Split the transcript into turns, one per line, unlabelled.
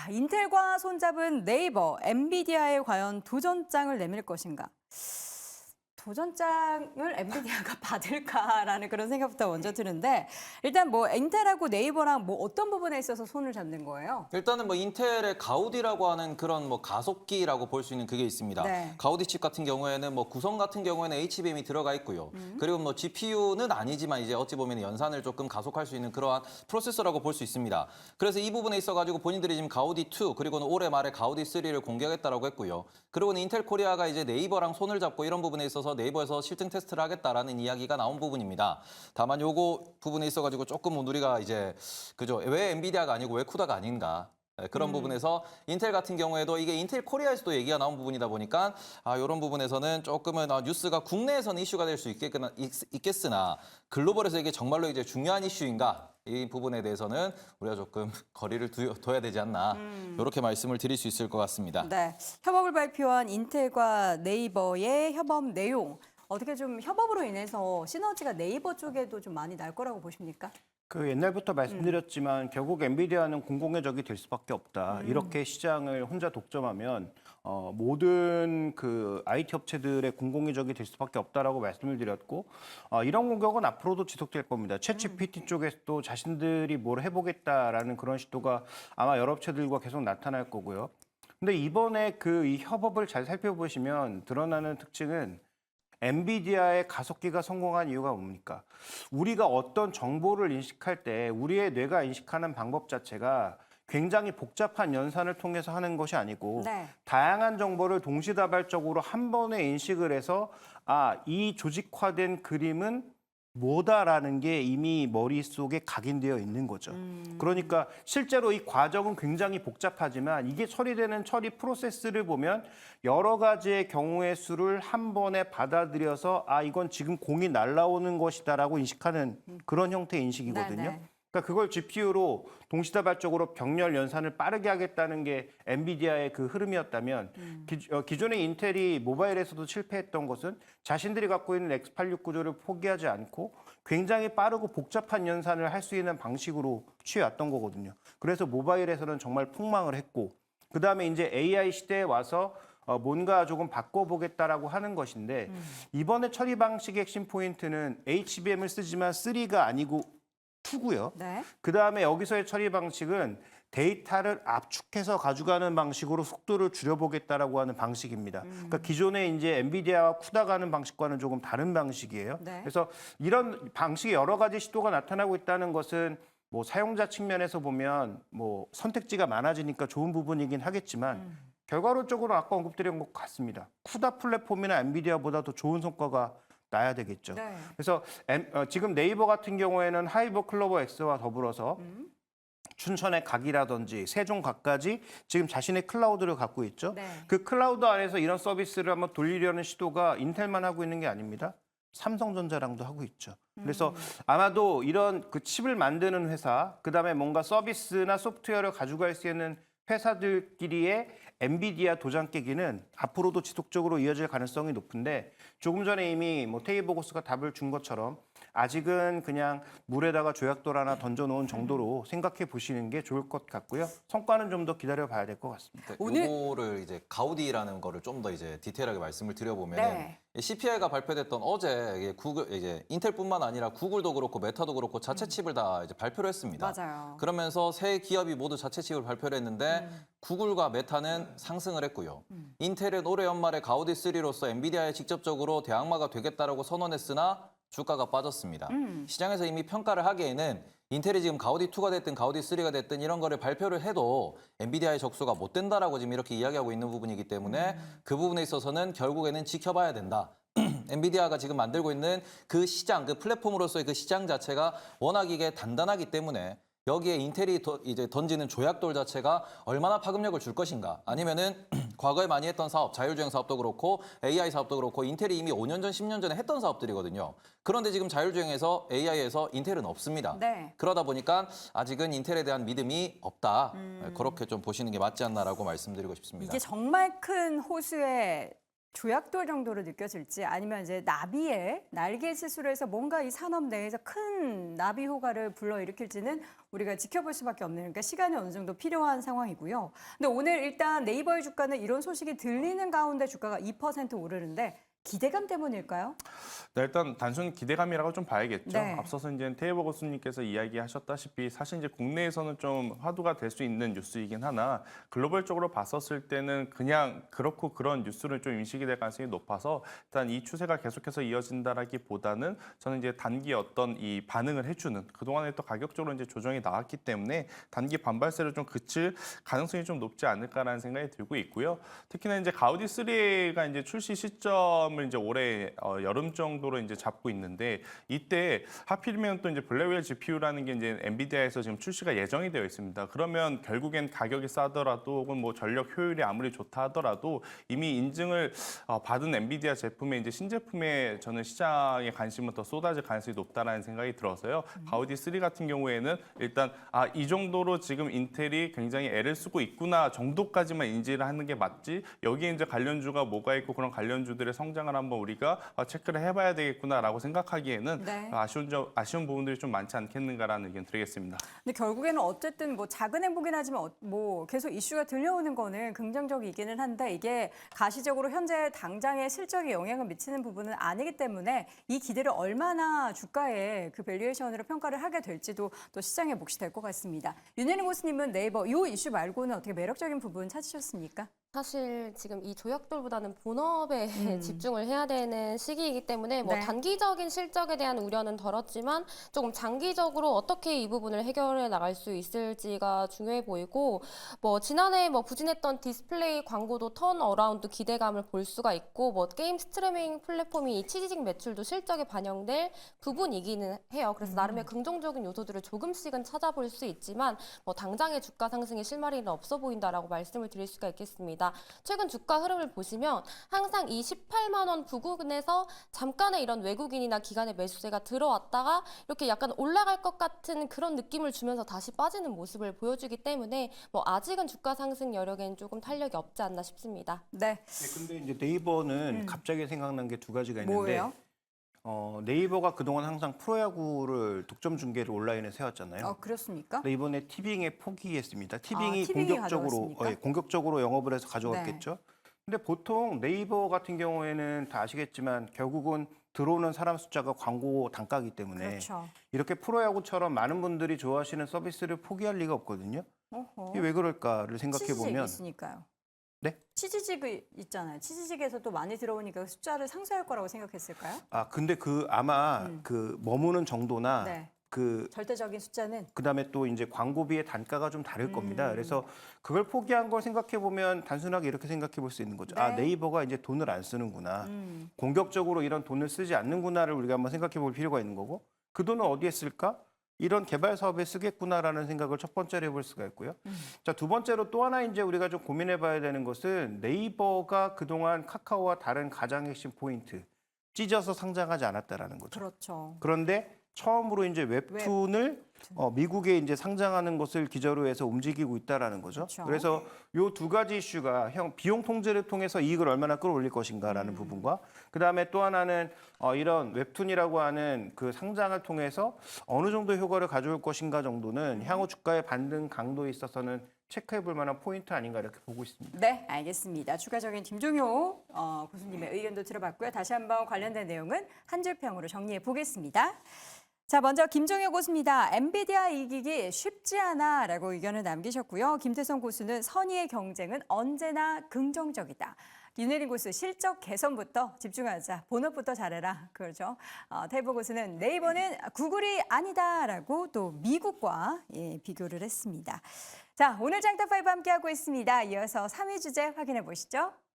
인텔과 손잡은 네이버, 엔비디아에 과연 도전장을 내밀 것인가? 도전장을 엔비디아가 받을까라는 그런 생각부터 먼저 드는데 일단 뭐 인텔하고 네이버랑 뭐 어떤 부분에 있어서 손을 잡는 거예요?
일단은 뭐 인텔의 가우디라고 하는 그런 뭐 가속기라고 볼 수 있는 그게 있습니다.
네.
가우디 칩 같은 경우에는 뭐 구성 같은 경우에는 HBM이 들어가 있고요. 그리고 뭐 GPU는 아니지만 이제 어찌 보면 연산을 조금 가속할 수 있는 그러한 프로세서라고 볼 수 있습니다. 그래서 이 부분에 있어가지고 본인들이 지금 가우디 2 그리고는 올해 말에 가우디 3를 공개하겠다라고 했고요. 그리고는 인텔 코리아가 이제 네이버랑 손을 잡고 이런 부분에 있어서 네이버에서 실증 테스트를 하겠다라는 이야기가 나온 부분입니다. 다만 요거 부분에 있어가지고 조금 우리가 이제 그죠? 왜 엔비디아가 아니고 왜 쿠다가 아닌가? 그런 부분에서 인텔 같은 경우에도 이게 인텔 코리아에서도 얘기가 나온 부분이다 보니까 이런 부분에서는 조금은 뉴스가 국내에서는 이슈가 될 수 있겠으나 글로벌에서 이게 정말로 이제 중요한 이슈인가? 이 부분에 대해서는 우리가 조금 거리를 둬야 되지 않나 이렇게 말씀을 드릴 수 있을 것 같습니다.
네, 협업을 발표한 인텔과 네이버의 협업 내용 어떻게 좀 협업으로 인해서 시너지가 네이버 쪽에도 좀 많이 날 거라고 보십니까?
그 옛날부터 말씀드렸지만 결국 엔비디아는 공공의 적이 될 수밖에 없다. 이렇게 시장을 혼자 독점하면 모든 그 IT 업체들의 공공의 적이 될 수밖에 없다라고 말씀을 드렸고 이런 공격은 앞으로도 지속될 겁니다. 챗GPT 쪽에서도 자신들이 뭘 해보겠다라는 그런 시도가 아마 여러 업체들과 계속 나타날 거고요. 근데 이번에 그 이 협업을 잘 살펴보시면 드러나는 특징은 엔비디아의 가속기가 성공한 이유가 뭡니까? 우리가 어떤 정보를 인식할 때 우리의 뇌가 인식하는 방법 자체가 굉장히 복잡한 연산을 통해서 하는 것이 아니고
네.
다양한 정보를 동시다발적으로 한 번에 인식을 해서 이 조직화된 그림은 뭐다라는 게 이미 머릿속에 각인되어 있는 거죠. 그러니까 실제로 이 과정은 굉장히 복잡하지만 이게 처리되는 처리 프로세스를 보면 여러 가지의 경우의 수를 한 번에 받아들여서 이건 지금 공이 날라오는 것이다라고 인식하는 그런 형태의 인식이거든요.
네, 네.
그러니까 그걸 GPU로 동시다발적으로 병렬 연산을 빠르게 하겠다는 게 엔비디아의 그 흐름이었다면 기존의 인텔이 모바일에서도 실패했던 것은 자신들이 갖고 있는 X86 구조를 포기하지 않고 굉장히 빠르고 복잡한 연산을 할 수 있는 방식으로 취해왔던 거거든요. 그래서 모바일에서는 정말 폭망을 했고 그다음에 이제 AI 시대에 와서 뭔가 조금 바꿔보겠다라고 하는 것인데 이번에 처리 방식의 핵심 포인트는 HBM을 쓰지만 3가 아니고 2고요.
네.
그다음에 여기서의 처리 방식은 데이터를 압축해서 가져가는 방식으로 속도를 줄여보겠다라고 하는 방식입니다. 그러니까 기존에 이제 엔비디아와 쿠다 가는 방식과는 조금 다른 방식이에요.
네.
그래서 이런 방식의 여러 가지 시도가 나타나고 있다는 것은 뭐 사용자 측면에서 보면 뭐 선택지가 많아지니까 좋은 부분이긴 하겠지만 결과론적으로 아까 언급드린 것 같습니다. 쿠다 플랫폼이나 엔비디아보다 더 좋은 성과가 나야 되겠죠.
네.
그래서 지금 네이버 같은 경우에는 하이버 클로버 X와 더불어서 춘천의 각이라든지 세종각까지 지금 자신의 클라우드를 갖고 있죠.
네.
그 클라우드 안에서 이런 서비스를 한번 돌리려는 시도가 인텔만 하고 있는 게 아닙니다. 삼성전자랑도 하고 있죠. 그래서 아마도 이런 그 칩을 만드는 회사, 그다음에 뭔가 서비스나 소프트웨어를 가져갈 수 있는 회사들끼리의 엔비디아 도장 깨기는 앞으로도 지속적으로 이어질 가능성이 높은데 조금 전에 이미 뭐 테이버고스가 답을 준 것처럼 아직은 그냥 물에다가 조약돌 하나 던져놓은 정도로 생각해 보시는 게 좋을 것 같고요. 성과는 좀 더 기다려 봐야 될 것 같습니다.
오늘-
요거를 이제 가우디라는 거를 좀 더 이제 디테일하게 말씀을 드려보면
네.
CPI가 발표됐던 어제 이게 구글 이제 인텔뿐만 아니라 구글도 그렇고 메타도 그렇고 자체 칩을 다 이제 발표를 했습니다.
맞아요.
그러면서 세 기업이 모두 자체 칩을 발표를 했는데 구글과 메타는 상승을 했고요. 인텔은 올해 연말에 가우디 3로서 엔비디아에 직접적으로 대항마가 되겠다라고 선언했으나 주가가 빠졌습니다. 시장에서 이미 평가를 하기에는 인텔이 지금 가우디 2가 됐든 가우디 3가 됐든 이런 거를 발표를 해도 엔비디아의 적수가 못 된다라고 지금 이렇게 이야기하고 있는 부분이기 때문에 그 부분에 있어서는 결국에는 지켜봐야 된다. 엔비디아가 지금 만들고 있는 그 시장, 그 플랫폼으로서의 그 시장 자체가 워낙 이게 단단하기 때문에 여기에 인텔이 이제 던지는 조약돌 자체가 얼마나 파급력을 줄 것인가 아니면은 과거에 많이 했던 사업, 자율주행 사업도 그렇고 AI 사업도 그렇고 인텔이 이미 5년 전, 10년 전에 했던 사업들이거든요. 그런데 지금 자율주행에서 AI에서 인텔은 없습니다.
네.
그러다 보니까 아직은 인텔에 대한 믿음이 없다. 그렇게 좀 보시는 게 맞지 않나라고 말씀드리고 싶습니다.
이게 정말 큰 호수의 조약돌 정도로 느껴질지 아니면 이제 나비의 날개 시술에서 뭔가 이 산업 내에서 큰 나비 효과를 불러일으킬지는 우리가 지켜볼 수밖에 없는 그러니까 시간이 어느 정도 필요한 상황이고요. 근데 오늘 일단 네이버의 주가는 이런 소식이 들리는 가운데 주가가 2% 오르는데 기대감 때문일까요?
네, 일단 단순 기대감이라고 좀 봐야겠죠.
네.
앞서서 이제 테이버 교수님께서 이야기하셨다시피 사실 이제 국내에서는 좀 화두가 될 수 있는 뉴스이긴 하나 글로벌적으로 봤었을 때는 그냥 그렇고 그런 뉴스를 좀 인식이 될 가능성이 높아서 일단 이 추세가 계속해서 이어진다라기보다는 저는 이제 단기 어떤 이 반응을 해주는 그동안에 또 가격적으로 이제 조정이 나왔기 때문에 단기 반발세를 좀 그칠 가능성이 좀 높지 않을까라는 생각이 들고 있고요. 특히나 이제 가우디 3가 이제 출시 시점을 이제 올해 여름 정도로 이제 잡고 있는데 이때 하필이면 또 이제 블랙웰 GPU라는 게 이제 엔비디아에서 지금 출시가 예정이 되어 있습니다. 그러면 결국엔 가격이 싸더라도 혹은 뭐 전력 효율이 아무리 좋다 하더라도 이미 인증을 받은 엔비디아 제품의 이제 신제품에 저는 시장의 관심은 더 쏟아질 가능성이 높다라는 생각이 들어서요. 가우디 3 같은 경우에는 일단 이 정도로 지금 인텔이 굉장히 애를 쓰고 있구나 정도까지만 인지를 하는 게 맞지 여기에 이제 관련주가 뭐가 있고 그런 관련주들의 성장을 한번 우리가 체크를 해봐야 되겠구나라고 생각하기에는
네.
아쉬운 부분들이 좀 많지 않겠는가라는 의견 드리겠습니다.
근데 결국에는 어쨌든 뭐 작은 행복이긴 하지만 뭐 계속 이슈가 들려오는 거는 긍정적이기는 한데 이게 가시적으로 현재 당장의 실적에 영향을 미치는 부분은 아니기 때문에 이 기대를 얼마나 주가에 그 밸류에이션으로 평가를 하게 될지도 또 시장의 몫이 될 것 같습니다. 윤혜린 교수님은 네이버 이 이슈 말고는 어떻게 매력적인 부분 찾으셨습니까?
사실 지금 이 조약돌보다는 본업에 집중을 해야 되는 시기이기 때문에 뭐
네.
단기적인 실적에 대한 우려는 덜었지만 조금 장기적으로 어떻게 이 부분을 해결해 나갈 수 있을지가 중요해 보이고 뭐 지난해 뭐 부진했던 디스플레이 광고도 턴 어라운드 기대감을 볼 수가 있고 뭐 게임 스트리밍 플랫폼이 이 취지직 매출도 실적에 반영될 부분이기는 해요. 그래서 나름의 긍정적인 요소들을 조금씩은 찾아볼 수 있지만 뭐 당장의 주가 상승의 실마리는 없어 보인다라고 말씀을 드릴 수가 있겠습니다. 최근 주가 흐름을 보시면 항상 이 18만 원 부근에서 잠깐의 이런 외국인이나 기관의 매수세가 들어왔다가 이렇게 약간 올라갈 것 같은 그런 느낌을 주면서 다시 빠지는 모습을 보여주기 때문에 뭐 아직은 주가 상승 여력엔 조금 탄력이 없지 않나 싶습니다.
네.
근데 이제 네이버는 갑자기 생각난 게 두 가지가 있는데
뭐예요?
네이버가 그동안 항상 프로야구를 독점 중계를 온라인에서 해왔잖아요.
그렇습니까?
근데 이번에 티빙에 포기했습니다. 티빙이
티빙이 가져갔습니까?
공격적으로 영업을 해서 가져갔겠죠. 근데 보통 네이버 같은 경우에는 다 아시겠지만 결국은 들어오는 사람 숫자가 광고 단가이기 때문에
그렇죠.
이렇게 프로야구처럼 많은 분들이 좋아하시는 서비스를 포기할 리가 없거든요.
어허.
이게 왜 그럴까를 생각해
치즈직
보면
있으니까요.
네?
치즈직 있잖아요. 치즈직에서 또 많이 들어오니까 그 숫자를 상쇄할 거라고 생각했을까요?
근데 아마 그 머무는 정도나
네.
그
절대적인 숫자는
그다음에 또 이제 광고비의 단가가 좀 다를 겁니다. 그래서 그걸 포기한 걸 생각해 보면 단순하게 이렇게 생각해 볼 수 있는 거죠.
네.
네이버가 이제 돈을 안 쓰는구나. 공격적으로 이런 돈을 쓰지 않는구나를 우리가 한번 생각해 볼 필요가 있는 거고 그 돈은 어디에 쓸까? 이런 개발 사업에 쓰겠구나라는 생각을 첫 번째로 해볼 수가 있고요. 자, 두 번째로 또 하나 이제 우리가 좀 고민해 봐야 되는 것은 네이버가 그동안 카카오와 다른 가장 핵심 포인트 찢어서 상장하지 않았다라는 거죠.
그렇죠.
그런데 처음으로 이제 웹툰을 미국에 이제 상장하는 것을 기저로 해서 움직이고 있다라는 거죠.
그렇죠.
그래서 요 두 가지 이슈가 비용 통제를 통해서 이익을 얼마나 끌어올릴 것인가라는 부분과 그다음에 또 하나는 이런 웹툰이라고 하는 그 상장을 통해서 어느 정도 효과를 가져올 것인가 정도는 향후 주가의 반등 강도에 있어서는 체크해 볼 만한 포인트 아닌가 이렇게 보고 있습니다.
네, 알겠습니다. 추가적인 김종효 교수님의 의견도 들어봤고요. 다시 한번 관련된 내용은 한 줄 평으로 정리해 보겠습니다. 자, 먼저 김종효 고수입니다. 엔비디아 이기기 쉽지 않아라고 의견을 남기셨고요. 김태성 고수는 선의의 경쟁은 언제나 긍정적이다. 윤혜린 고수 실적 개선부터 집중하자. 본업부터 잘해라. 그렇죠. 태보 고수는 네이버는 구글이 아니다라고 또 미국과 비교를 했습니다. 자, 오늘 장탑5 함께하고 있습니다. 이어서 3위 주제 확인해 보시죠.